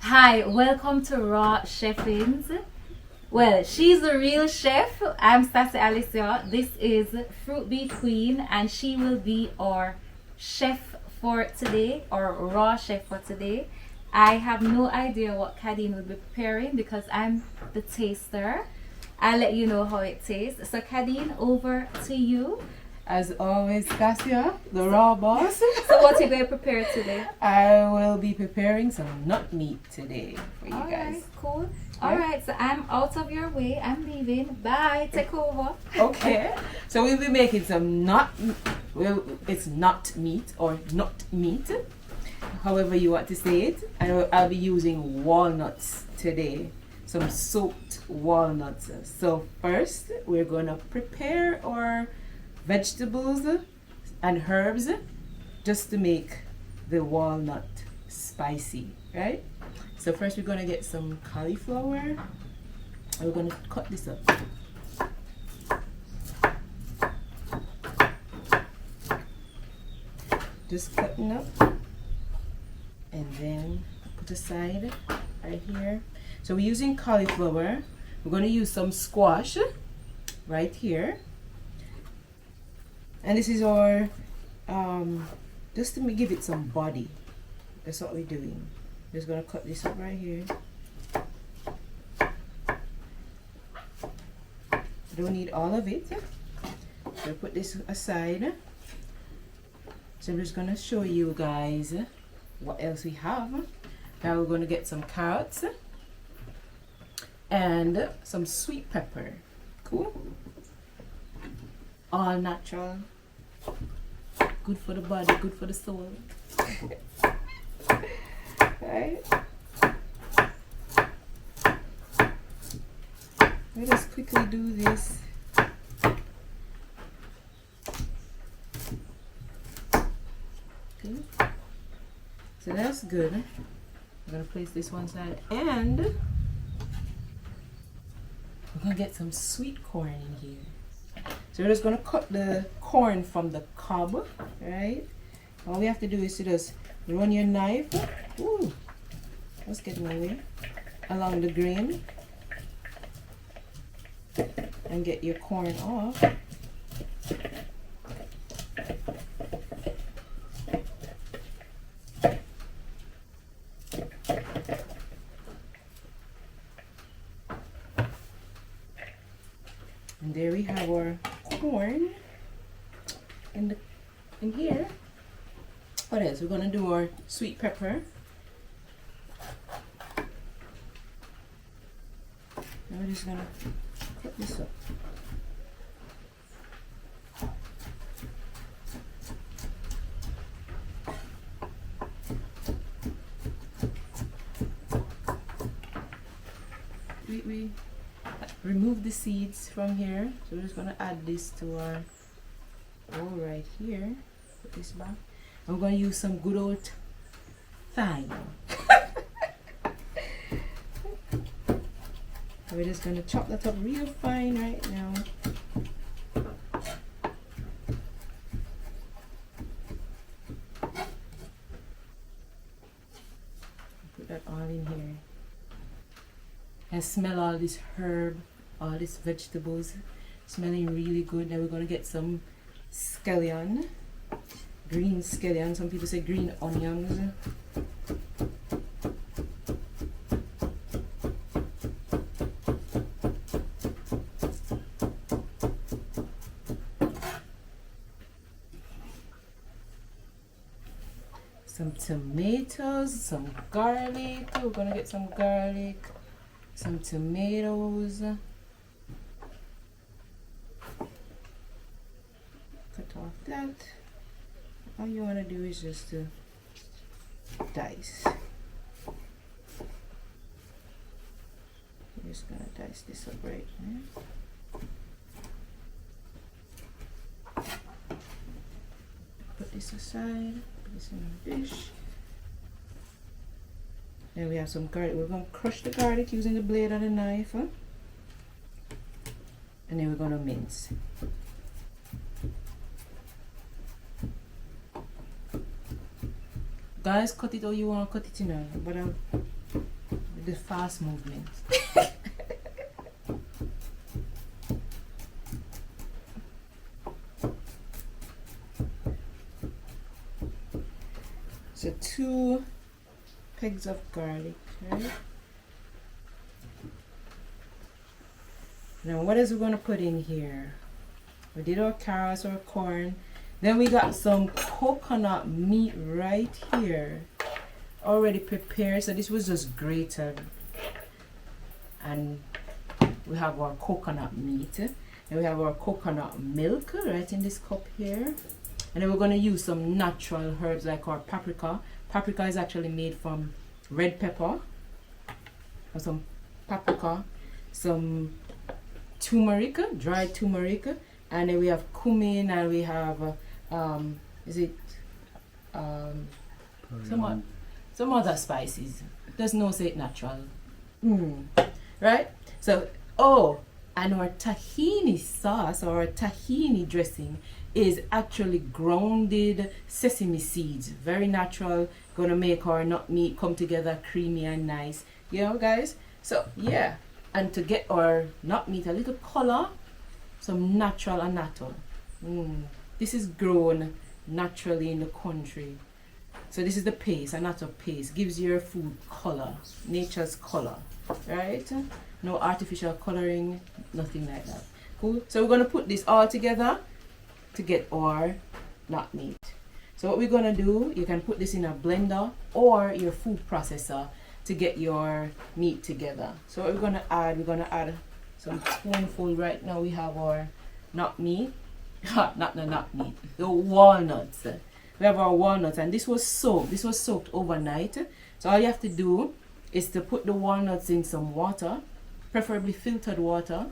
Hi, welcome to RAW Cheffinz. Well, she's the real chef. I'm Stassi Alicia. This is Fruit B Queen, and she will be our chef for today, or raw chef for today. I have no idea what Kadeen will be preparing because I'm the taster. I'll let you know how it tastes. So Kadeen, over to you. As always, Cassia, the raw boss. So what are you going to prepare today? I will be preparing some nut meat today for you All guys. right, cool. Yeah. All right, so I'm out of your way. I'm leaving. Bye. Take over. Okay, so we'll be making some it's nut meat or nut meat, however you want to say it. And I'll be using walnuts today, some soaked walnuts. So first, we're gonna prepare our vegetables and herbs just to make the walnut spicy, right? So first we're gonna get some cauliflower and we're gonna cut this up. Just cutting up and then put aside right here. So we're using cauliflower. We're gonna use some squash right here. And this is our, just to give it some body. That's what we're doing. Just gonna cut this up right here. Don't need all of it. So put this aside. So I'm just gonna show you guys what else we have. Now we're gonna get some carrots and some sweet pepper. Cool. All natural. Good for the body, good for the soul. Right? Let us quickly do this. Okay. So that's good. I'm gonna place this one side and we're gonna get some sweet corn in here. So we're just going to cut the corn from the cob, right? All we have to do is to just run your knife, ooh, that's getting away, along the grain and get your corn off. And there we have our corn in here. What else? We're gonna do our sweet pepper. And we're just gonna cut this up. We remove the seeds from here, so we're just gonna add this to our bowl right here. Put this back. I'm gonna use some good old thyme. We're just gonna chop that up real fine right now. Put that all in here. And smell all this herb, all these vegetables, smelling really good. Now we're gonna get some scallion, green scallion. Some people say green onions. Some tomatoes, some garlic. We're gonna get some garlic. Some tomatoes. Cut off that. All you want to do is just to dice. We're just gonna dice this up right now. Put this aside. Put this in a dish. Then we have some garlic. We're going to crush the garlic using the blade of the knife. And then we're going to mince. Guys, cut it how you want to cut it, you know. But the fast movement. So 2 pegs of garlic, right? Now what is we going to put in here? We did our carrots or corn. Then we got some coconut meat right here, already prepared. So this was just grated. And we have our coconut meat. And we have our coconut milk right in this cup here. And then we're going to use some natural herbs like our paprika. Paprika is actually made from red pepper. Or some paprika, some turmeric, dried turmeric, and then we have cumin, and we have some other spices. There's no say it natural. Right? So and our tahini sauce or tahini dressing is actually grounded sesame seeds. Very natural. Gonna make our nut meat come together creamy and nice. You know, guys? So yeah. And to get our nut meat a little color, some natural annotto. This is grown naturally in the country. So this is the paste, Annotto Paste. Gives your food color, nature's color, right? No artificial coloring, nothing like that. Cool. So we're gonna put this all together to get our nut meat. So what we're gonna do, you can put this in a blender or your food processor to get your meat together. So what we're gonna add some spoonful. Right now we have our nut meat. Not the nut meat, the walnuts. We have our walnuts, and this was soaked overnight. So all you have to do is to put the walnuts in some water, preferably filtered water,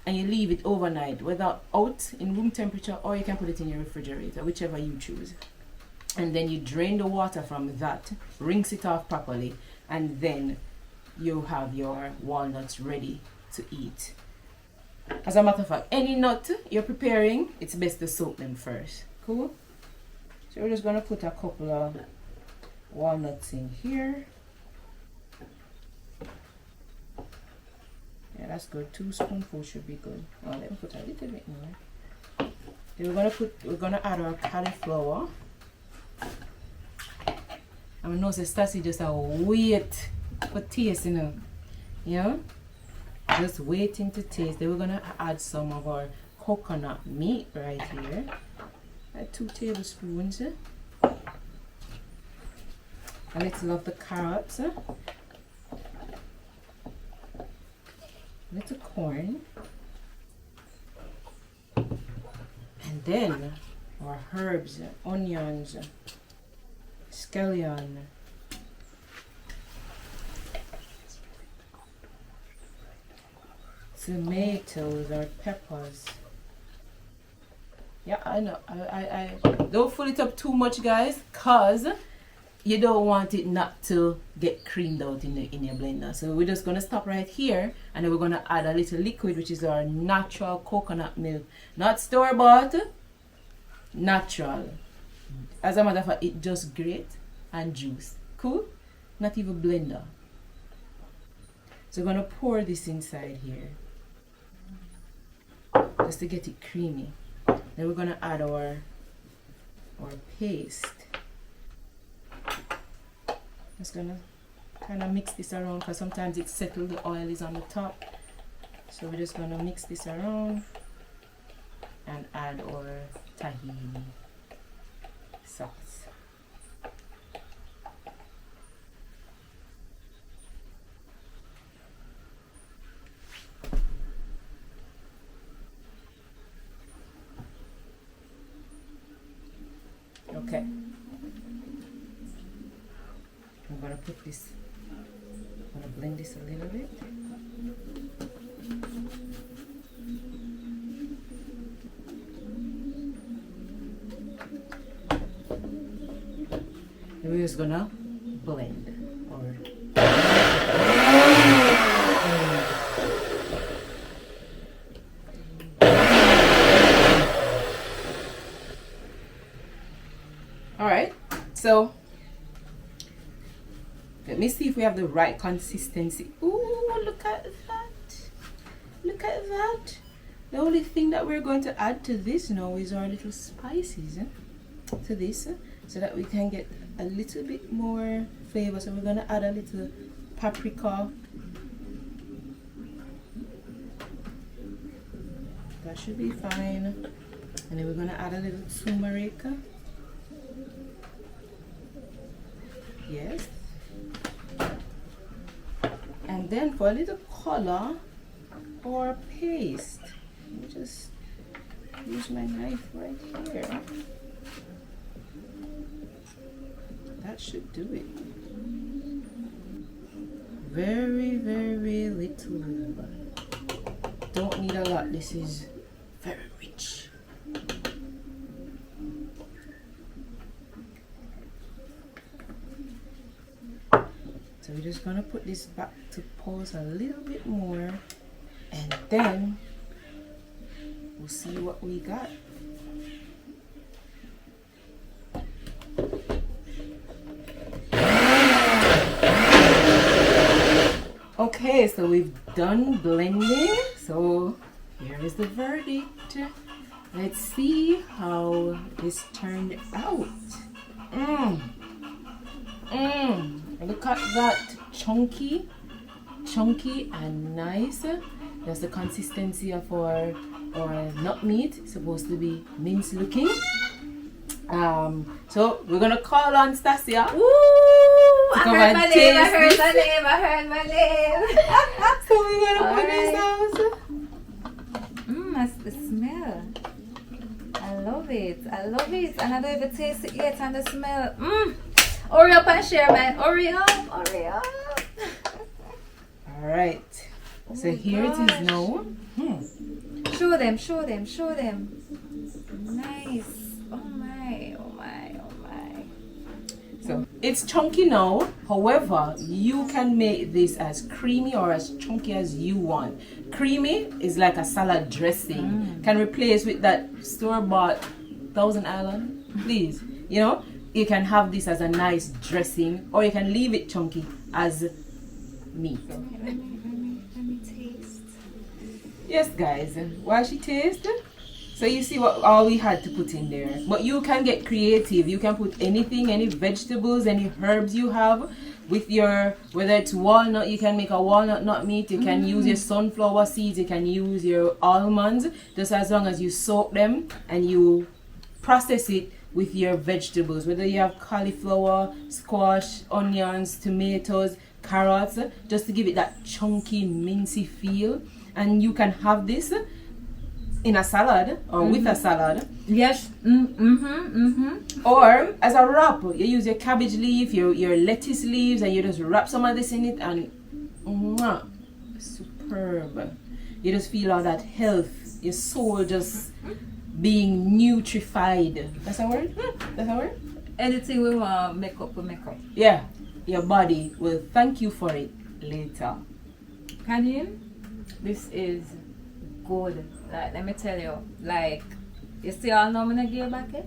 and you leave it overnight, whether out in room temperature or you can put it in your refrigerator, whichever you choose. And then you drain the water from that, rinse it off properly, and then you have your walnuts ready to eat. As a matter of fact, any nut you're preparing, it's best to soak them first. Cool? So we're just going to put a couple of walnuts in here. Yeah, that's good. 2 spoonfuls should be good. Oh, let me put a little bit more. Then we're gonna add our cauliflower. I know Stassi just a wait for taste, you know. Yeah? Just waiting to taste. Then we're gonna add some of our coconut meat right here. 2 tablespoons. A little of the carrots. Little corn. And then our herbs, onions, scallion, tomatoes or peppers. Yeah, I know. I don't fill it up too much, guys, cause you don't want it not to get creamed out in your blender. So we're just gonna stop right here, and then we're gonna add a little liquid, which is our natural coconut milk, not store-bought, natural. As a matter of fact, it just grate and juice. Cool? Not even blender. So we're gonna pour this inside here, just to get it creamy. Then we're gonna add our paste. Just gonna kind of mix this around, because sometimes it's settled, the oil is on the top. So we're just gonna mix this around and add our tahini sauce. Okay. I'm gonna put this, I'm gonna blend this a little bit. And we're just gonna blend Alright, so let me see if we we have the right consistency. Ooh, look at that. Look at that. The only thing that we're going to add to this now is our little spices to this, so that we can get a little bit more flavor. So we're going to add a little paprika. That should be fine. And then we're going to add a little turmeric. Yes. And then for a little color or paste, let me just use my knife right here. That should do it. Very, very little. Don't need a lot. This is very rich. So we're just gonna put this back to pause a little bit more, and then we'll see what we got. Okay, so we've done blending. So here is the verdict. Let's see how this turned out. Look at that, chunky and nice. That's the consistency of our nut meat. It's supposed to be minced looking. So we're gonna call on Stasia. I heard my name. So we're gonna put this out. That's the smell. I love it. And I don't even taste it yet, and the smell. Hurry up and share, man. Hurry up. Alright. So here it is now. Show them. Nice. Oh my. So it's chunky now. However, you can make this as creamy or as chunky as you want. Creamy is like a salad dressing. Can replace with that store-bought Thousand Island. Please, you can have this as a nice dressing, or you can leave it chunky as meat. Let me taste. Yes, guys. While she tastes, so you see what all we had to put in there. But you can get creative. You can put anything, any vegetables, any herbs you have with your, whether it's walnut, you can make a walnut nut meat. You can use your sunflower seeds. You can use your almonds, just as long as you soak them and you process it with your vegetables. Whether you have cauliflower, squash, onions, tomatoes, carrots, just to give it that chunky, mincy feel. And you can have this in a salad or with a salad. Yes. Or as a wrap, you use your cabbage leaf, your lettuce leaves, and you just wrap some of this in it, and superb. You just feel all that health, your soul just being nutrified. That's a word? Anything we want make up. Yeah, your body will thank you for it later. Kadeen, this is good. Like, let me tell you, like, you see all now I'm gonna give back it?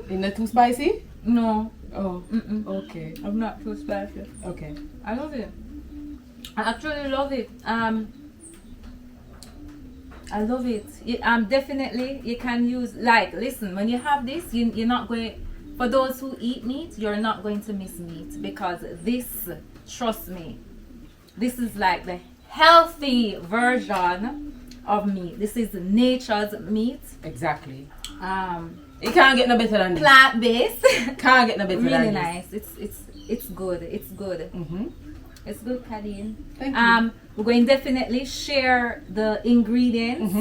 Isn't that too spicy? No. Oh, okay. I'm not too spicy. Okay. I love it. I actually love it. I love it. Definitely you can use, like, listen, when you have this, you're not going, for those who eat meat, you're not going to miss meat, because this, trust me, this is like the healthy version of meat. This is nature's meat. Exactly. It can't get no better than this. Plant-based. Can't get no better really than nice. It's good. It's good. It's good, Kadeen. Thank you. We're going to definitely share the ingredients.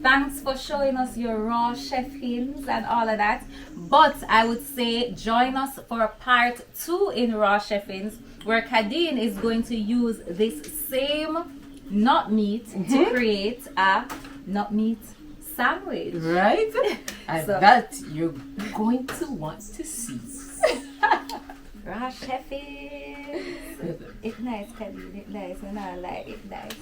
Thanks for showing us your RAW Cheffinz and all of that. But I would say join us for part 2 in RAW Cheffinz, where Kadeen is going to use this same nut meat to create a nut meat sandwich. Right? And So- that you're going to want to see. RAW Cheffinz. It's nice, Kadeen. It's nice. And I like it nice.